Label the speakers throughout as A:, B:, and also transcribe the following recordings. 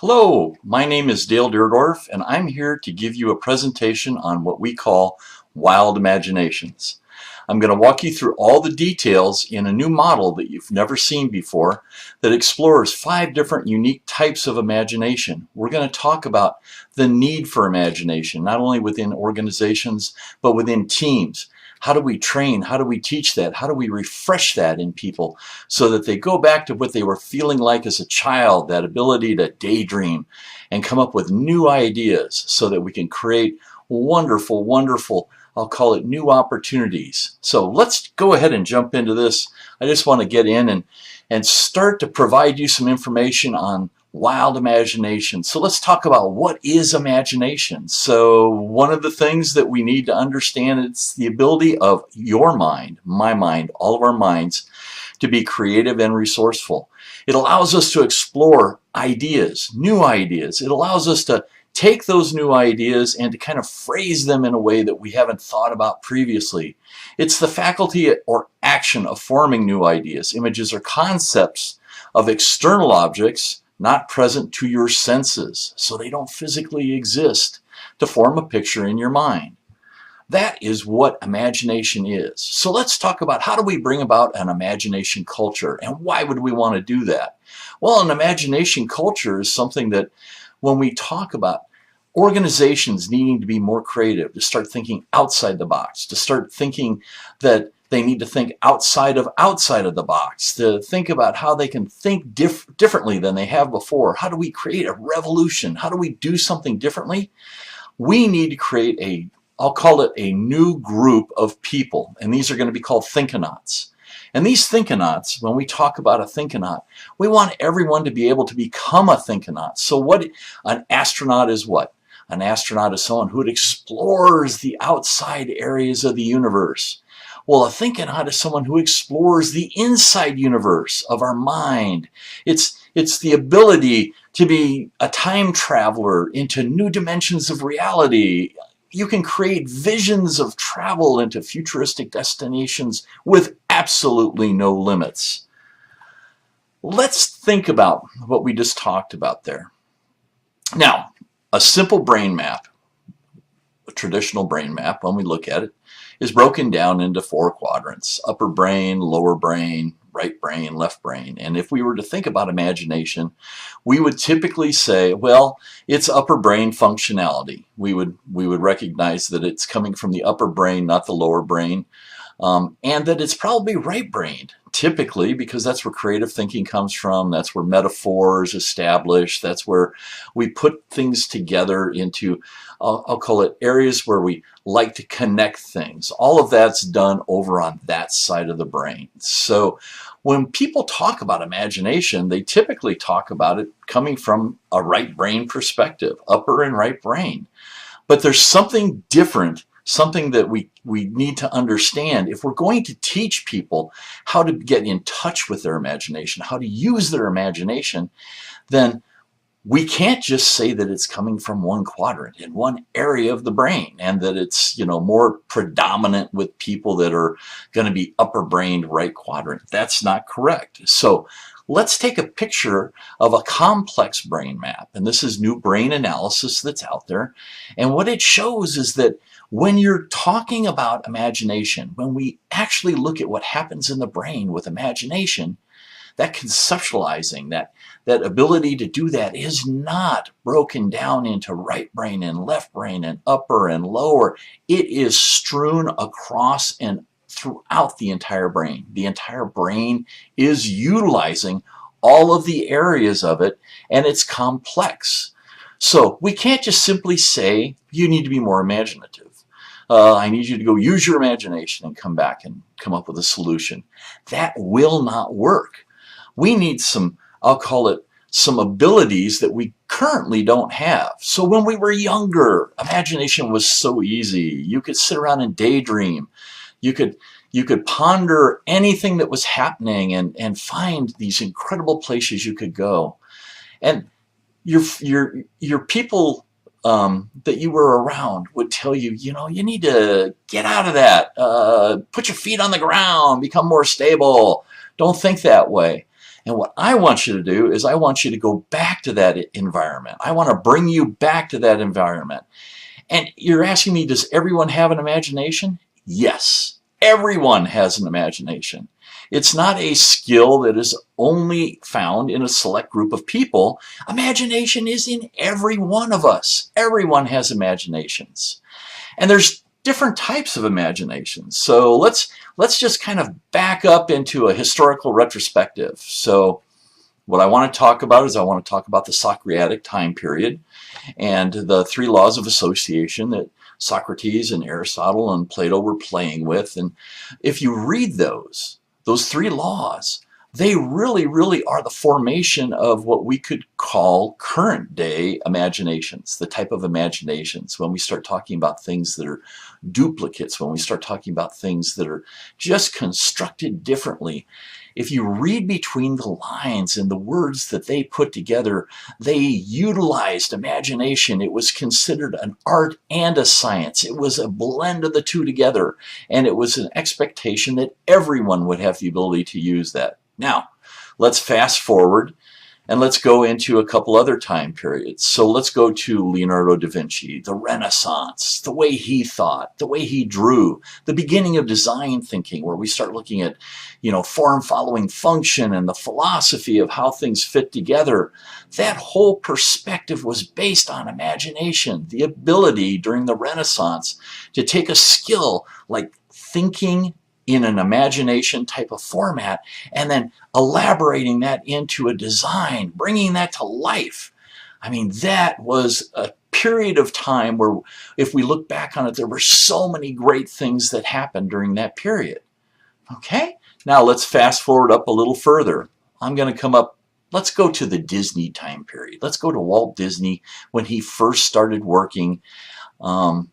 A: Hello, my name is Dale Deerdorf, and I'm here to give you a presentation on what we call wild imaginations. I'm going to walk you through all the details in a new model that you've never seen before that explores 5 different unique types of imagination. We're going to talk about the need for imagination, not only within organizations, but within teams. How do we train? How do we teach that? How do we refresh that in people so that they go back to what they were feeling like as a child, that ability to daydream and come up with new ideas so that we can create wonderful, wonderful, I'll call it new opportunities. So let's go ahead and jump into this. I just want to get in and start to provide you some information on wild imagination. So let's talk about what is imagination. So one of the things that we need to understand is the ability of your mind, my mind, all of our minds to be creative and resourceful. It allows us to explore ideas, new ideas. It allows us to take those new ideas and to kind of phrase them in a way that we haven't thought about previously. It's the faculty or action of forming new ideas, images, or concepts of external objects not present to your senses, so they don't physically exist, to form a picture in your mind. That is what imagination is. So let's talk about how do we bring about an imagination culture, and why would we want to do that? Well, an imagination culture is something that when we talk about organizations needing to be more creative, to start thinking outside the box, to start thinking that they need to think outside of the box, to think about how they can think differently than they have before. How do we create a revolution? How do we do something differently? We need to create I'll call it a new group of people, and these are going to be called Thinkonauts. And these Thinkonauts, when we talk about a Thinkonaut, we want everyone to be able to become a Thinkonaut. So what an astronaut is what? An astronaut is someone who explores the outside areas of the universe. Well, a Thinkonaut is someone who explores the inside universe of our mind. It's the ability to be a time traveler into new dimensions of reality. You can create visions of travel into futuristic destinations with absolutely no limits. Let's think about what we just talked about there. Now, a simple brain map, a traditional brain map, when we look at it, is broken down into 4 quadrants: upper brain, lower brain, right brain, left brain. And if we were to think about imagination, we would typically say, well, it's upper brain functionality. We would recognize that it's coming from the upper brain, not the lower brain, and that it's probably right-brained, typically, because that's where creative thinking comes from. That's where metaphors establish. That's where we put things together into, I'll call it, areas where we like to connect things. All of that's done over on that side of the brain. So when people talk about imagination, they typically talk about it coming from a right brain perspective, upper and right brain. But there's something different, something that we need to understand. If we're going to teach people how to get in touch with their imagination, how to use their imagination, then we can't just say that it's coming from one quadrant in one area of the brain, and that it's, more predominant with people that are going to be upper brained right quadrant. That's not correct. So let's take a picture of a complex brain map, and this is new brain analysis that's out there. And what it shows is that when you're talking about imagination, when we actually look at what happens in the brain with imagination, that conceptualizing, that ability to do that is not broken down into right brain and left brain and upper and lower. It is strewn across and throughout the entire brain. The entire brain is utilizing all of the areas of it, and it's complex. So we can't just simply say, you need to be more imaginative. I need you to go use your imagination and come back and come up with a solution. That will not work. We need some, I'll call it, some abilities that we currently don't have. So when we were younger, imagination was so easy. You could sit around and daydream. You could ponder anything that was happening and find these incredible places you could go. And your people that you were around would tell you, you need to get out of that. Put your feet on the ground, become more stable. Don't think that way. And what I want you to do is I want you to go back to that environment. I want to bring you back to that environment. And you're asking me, does everyone have an imagination? Yes, everyone has an imagination. It's not a skill that is only found in a select group of people. Imagination is in every one of us. Everyone has imaginations. And there's different types of imaginations. So let's just kind of back up into a historical retrospective. So what I want to talk about is I want to talk about the Socratic time period and the three laws of association that Socrates and Aristotle and Plato were playing with. And if you read those three laws, they really are the formation of what we could call current day imaginations, the type of imaginations when we start talking about things that are duplicates, when we start talking about things that are just constructed differently. If you read between the lines and the words that they put together, they utilized imagination. It was considered an art and a science. It was a blend of the two together, and it was an expectation that everyone would have the ability to use that. Now, let's fast forward and let's go into a couple other time periods. So let's go to Leonardo da Vinci, the Renaissance, the way he thought, the way he drew, the beginning of design thinking, where we start looking at, form following function and the philosophy of how things fit together. That whole perspective was based on imagination, the ability during the Renaissance to take a skill like thinking in an imagination type of format and then elaborating that into a design, bringing that to life. I mean, that was a period of time where, if we look back on it, there were so many great things that happened during that period. Okay, now let's fast forward up a little further. I'm going to come up, let's go to the Disney time period. Let's go to Walt Disney when he first started working in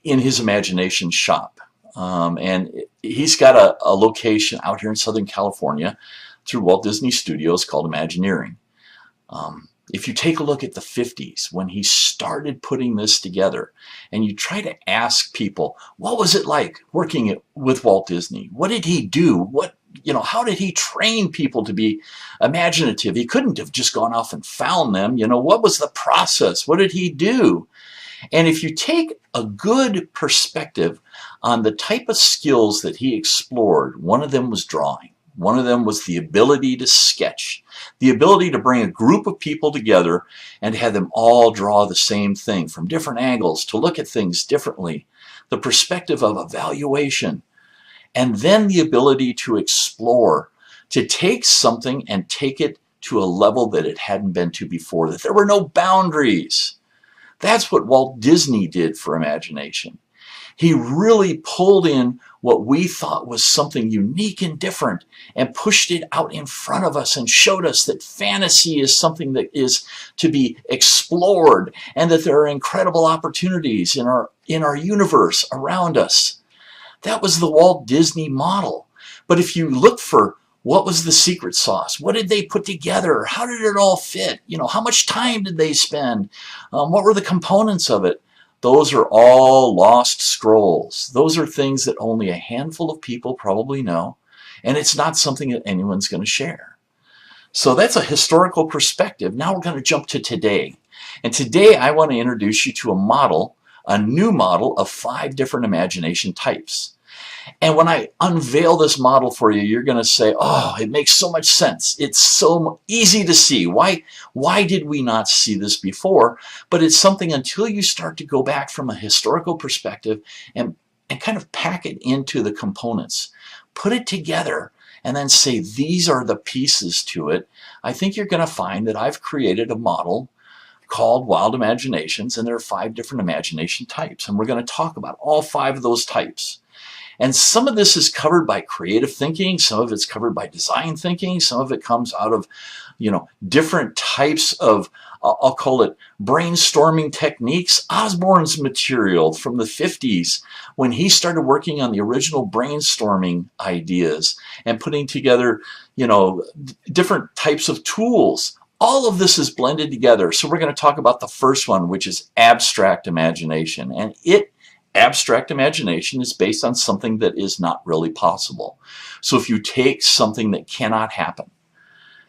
A: his imagination shop. And he's got a location out here in Southern California through Walt Disney Studios called Imagineering. If you take a look at the 50s, when he started putting this together, and you try to ask people, what was it like working with Walt Disney? What did he do? How did he train people to be imaginative? He couldn't have just gone off and found them. What was the process? What did he do? And if you take a good perspective on the type of skills that he explored, one of them was drawing. One of them was the ability to sketch, the ability to bring a group of people together and have them all draw the same thing from different angles, to look at things differently, the perspective of evaluation, and then the ability to explore, to take something and take it to a level that it hadn't been to before, that there were no boundaries. That's what Walt Disney did for imagination. He really pulled in what we thought was something unique and different and pushed it out in front of us and showed us that fantasy is something that is to be explored and that there are incredible opportunities in our universe around us. That was the Walt Disney model. But if you look for what was the secret sauce? What did they put together? How did it all fit? How much time did they spend? What were the components of it? Those are all lost scrolls. Those are things that only a handful of people probably know, and it's not something that anyone's going to share. So that's a historical perspective. Now we're going to jump to today. And today I want to introduce you to a new model of 5 different imagination types. And when I unveil this model for you, you're going to say, oh, it makes so much sense. It's so easy to see. Why did we not see this before? But it's something, until you start to go back from a historical perspective and kind of pack it into the components, put it together, and then say these are the pieces to it, I think you're going to find that I've created a model called Wild Imaginations, and there are 5 different imagination types. And we're going to talk about all 5 of those types. And some of this is covered by creative thinking, some of it's covered by design thinking, some of it comes out of, different types of, I'll call it brainstorming techniques. Osborne's material from the 50s, when he started working on the original brainstorming ideas and putting together, different types of tools. All of this is blended together. So we're going to talk about the first one, which is abstract imagination. And it Abstract imagination is based on something that is not really possible. So if you take something that cannot happen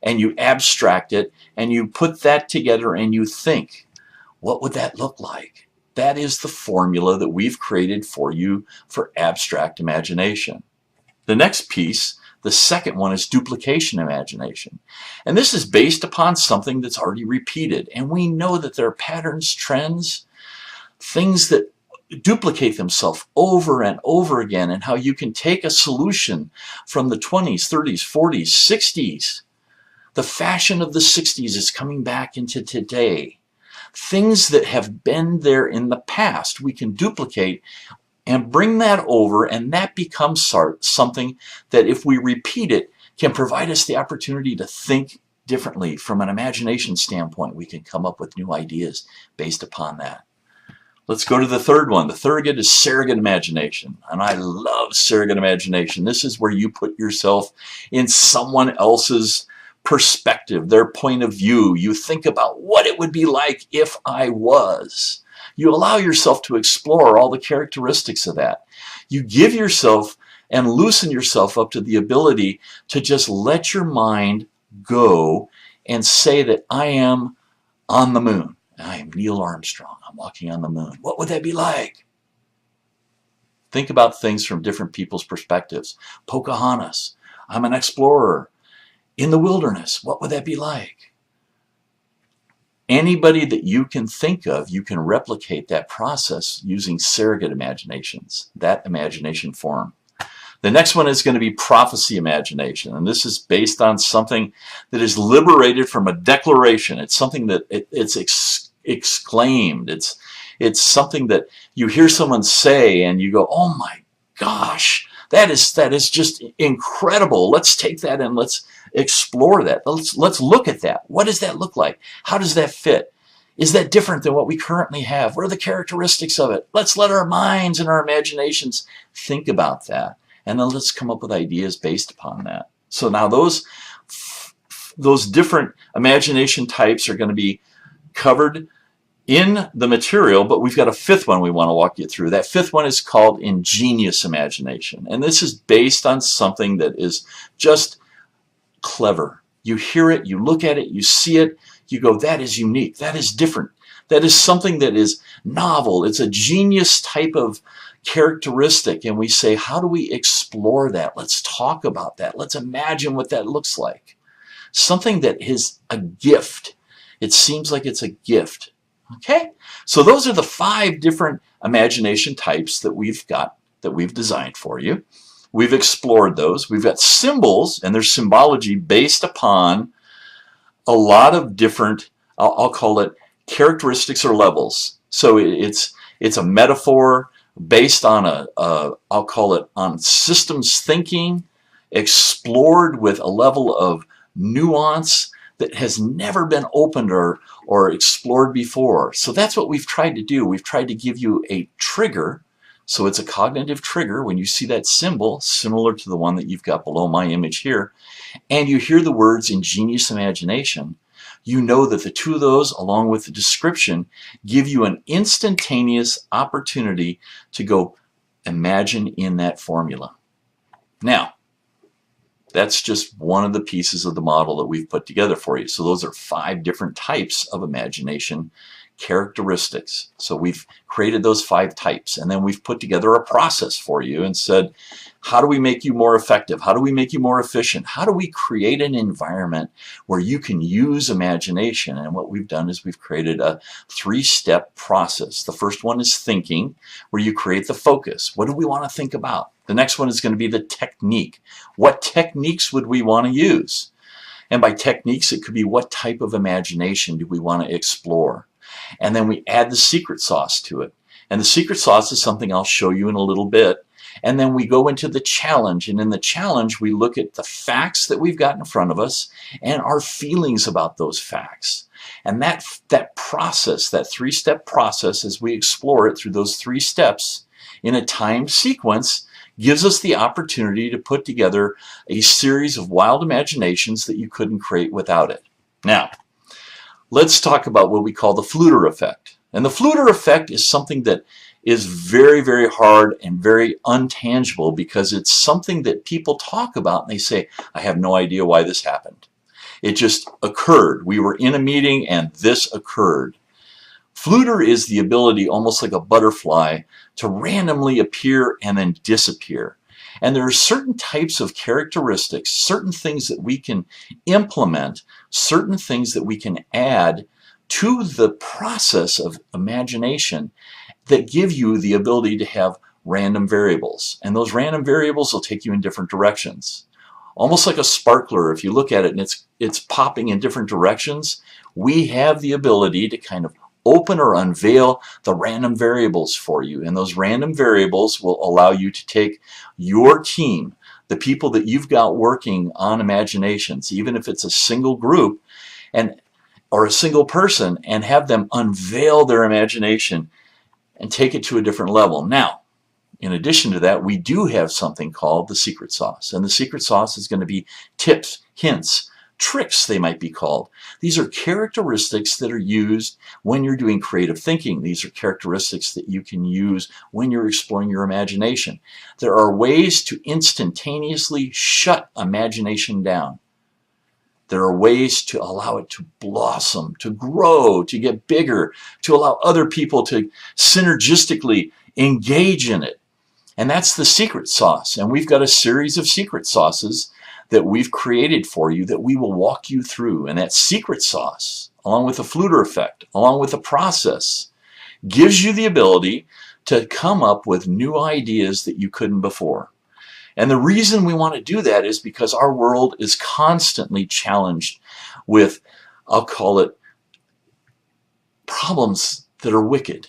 A: and you abstract it and you put that together and you think, what would that look like? That is the formula that we've created for you for abstract imagination. The next piece, the second one, is duplication imagination. And this is based upon something that's already repeated. And we know that there are patterns, trends, things that duplicate themselves over and over again, and how you can take a solution from the 20s, 30s, 40s, 60s. The fashion of the 60s is coming back into today. Things that have been there in the past, we can duplicate and bring that over, and that becomes something that, if we repeat it, can provide us the opportunity to think differently. From an imagination standpoint, we can come up with new ideas based upon that. Let's go to the third one. The third is surrogate imagination. And I love surrogate imagination. This is where you put yourself in someone else's perspective, their point of view. You think about what it would be like if I was. You allow yourself to explore all the characteristics of that. You give yourself and loosen yourself up to the ability to just let your mind go and say that I am on the moon. I am Neil Armstrong. I'm walking on the moon. What would that be like? Think about things from different people's perspectives. Pocahontas. I'm an explorer in the wilderness. What would that be like? Anybody that you can think of, you can replicate that process using surrogate imaginations, that imagination form. The next one is going to be prophecy imagination, and this is based on something that is liberated from a declaration. It's something that it's exclaimed. It's something that you hear someone say and you go, oh my gosh, that is just incredible. Let's take that and let's explore that. Let's look at that. What does that look like? How does that fit? Is that different than what we currently have? What are the characteristics of it? Let's let our minds and our imaginations think about that, and then let's come up with ideas based upon that. So now those different imagination types are going to be covered in the material, but we've got a fifth one we want to walk you through. That fifth one is called ingenious imagination, and this is based on something that is just clever. You hear it, you look at it, you see it, you go, that is unique, that is different, that is something that is novel. It's a genius type of characteristic, and we say, how do we explore that? Let's talk about that. Let's imagine what that looks like. Something that is a gift. It seems like it's a gift. Okay, so those are the 5 different imagination types that we've got, that we've designed for you. We've explored those. We've got symbols, and there's symbology based upon a lot of different, I'll call it characteristics or levels. So it's a metaphor based on I'll call it on systems thinking, explored with a level of nuance that has never been opened or explored before. So that's what we've tried to do. We've tried to give you a trigger. So it's a cognitive trigger when you see that symbol, similar to the one that you've got below my image here, and you hear the words ingenious imagination. You know that the two of those, along with the description, give you an instantaneous opportunity to go imagine in that formula. Now, that's just one of the pieces of the model that we've put together for you. So those are 5 different types of imagination characteristics. So we've created those 5 types, and then we've put together a process for you and said, how do we make you more effective? How do we make you more efficient? How do we create an environment where you can use imagination? And what we've done is we've created a 3-step process. The first one is thinking, where you create the focus. What do we want to think about? The next one is going to be the technique. What techniques would we want to use? And by techniques, it could be what type of imagination do we want to explore? And then we add the secret sauce to it. And the secret sauce is something I'll show you in a little bit. And then we go into the challenge. And in the challenge, we look at the facts that we've got in front of us and our feelings about those facts. And that process, that 3-step process, as we explore it through those 3 steps in a timed sequence, gives us the opportunity to put together a series of wild imaginations that you couldn't create without it. Now, let's talk about what we call the Fluter effect. And the Fluter effect is something that is very, very hard and very untangible because it's something that people talk about and they say, I have no idea why this happened. It just occurred. We were in a meeting and this occurred. Flutter is the ability, almost like a butterfly, to randomly appear and then disappear. And there are certain types of characteristics, certain things that we can implement, certain things that we can add to the process of imagination that give you the ability to have random variables. And those random variables will take you in different directions. Almost like a sparkler, if you look at it and it's popping in different directions, we have the ability to kind of open or unveil the random variables for you. And those random variables will allow you to take your team, the people that you've got working on imaginations, even if it's a single group or a single person, and have them unveil their imagination and take it to a different level. Now, in addition to that, we do have something called the secret sauce. And the secret sauce is going to be tips, hints, tricks, they might be called. These are characteristics that are used when you're doing creative thinking. These are characteristics that you can use when you're exploring your imagination. There are ways to instantaneously shut imagination down. There are ways to allow it to blossom, to grow, to get bigger, to allow other people to synergistically engage in it. And that's the secret sauce. And we've got a series of secret sauces that we've created for you that we will walk you through. And that secret sauce, along with the Flutter effect, along with the process, gives you the ability to come up with new ideas that you couldn't before. And the reason we want to do that is because our world is constantly challenged with, I'll call it, problems that are wicked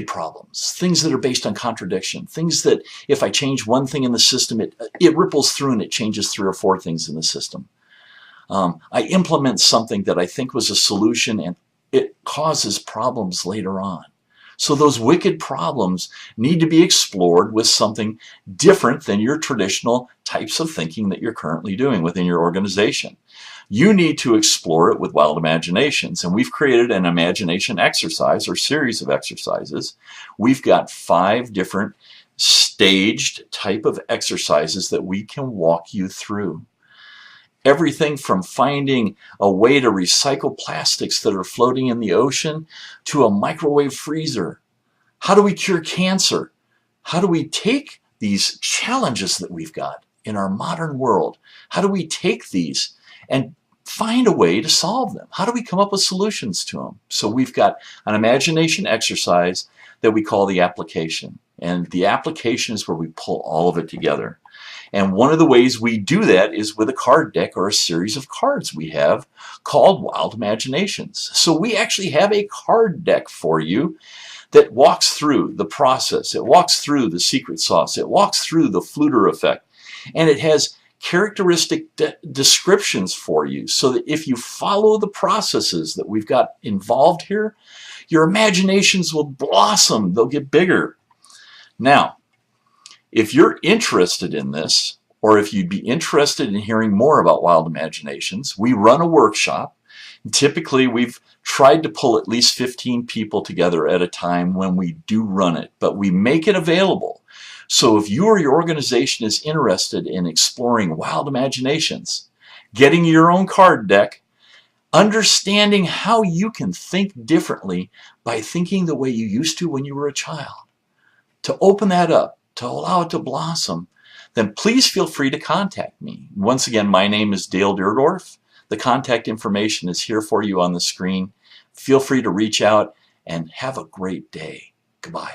A: problems, things that are based on contradiction, things that if I change one thing in the system, it ripples through and it changes 3 or 4 things in the system. I implement something that I think was a solution and it causes problems later on. So those wicked problems need to be explored with something different than your traditional types of thinking that you're currently doing within your organization. You need to explore it with wild imaginations, and we've created an imagination exercise or series of exercises. We've got 5 different staged type of exercises that we can walk you through. Everything from finding a way to recycle plastics that are floating in the ocean to a microwave freezer. How do we cure cancer? How do we take these challenges that we've got in our modern world? How do we take these and find a way to solve them? How do we come up with solutions to them? So we've got an imagination exercise that we call the application. And the application is where we pull all of it together. And one of the ways we do that is with a card deck or a series of cards we have called Wild Imaginations. So we actually have a card deck for you that walks through the process. It walks through the secret sauce. It walks through the Flutter effect. And it has characteristic descriptions for you so that if you follow the processes that we've got involved here, your imaginations will blossom. They'll get bigger. Now, if you're interested in this, or if you'd be interested in hearing more about Wild Imaginations, we run a workshop. And typically, we've tried to pull at least 15 people together at a time when we do run it, but we make it available. So if you or your organization is interested in exploring Wild Imaginations, getting your own card deck, understanding how you can think differently by thinking the way you used to when you were a child, to open that up, to allow it to blossom, then please feel free to contact me. Once again, my name is Dale Deardorff. The contact information is here for you on the screen. Feel free to reach out and have a great day. Goodbye.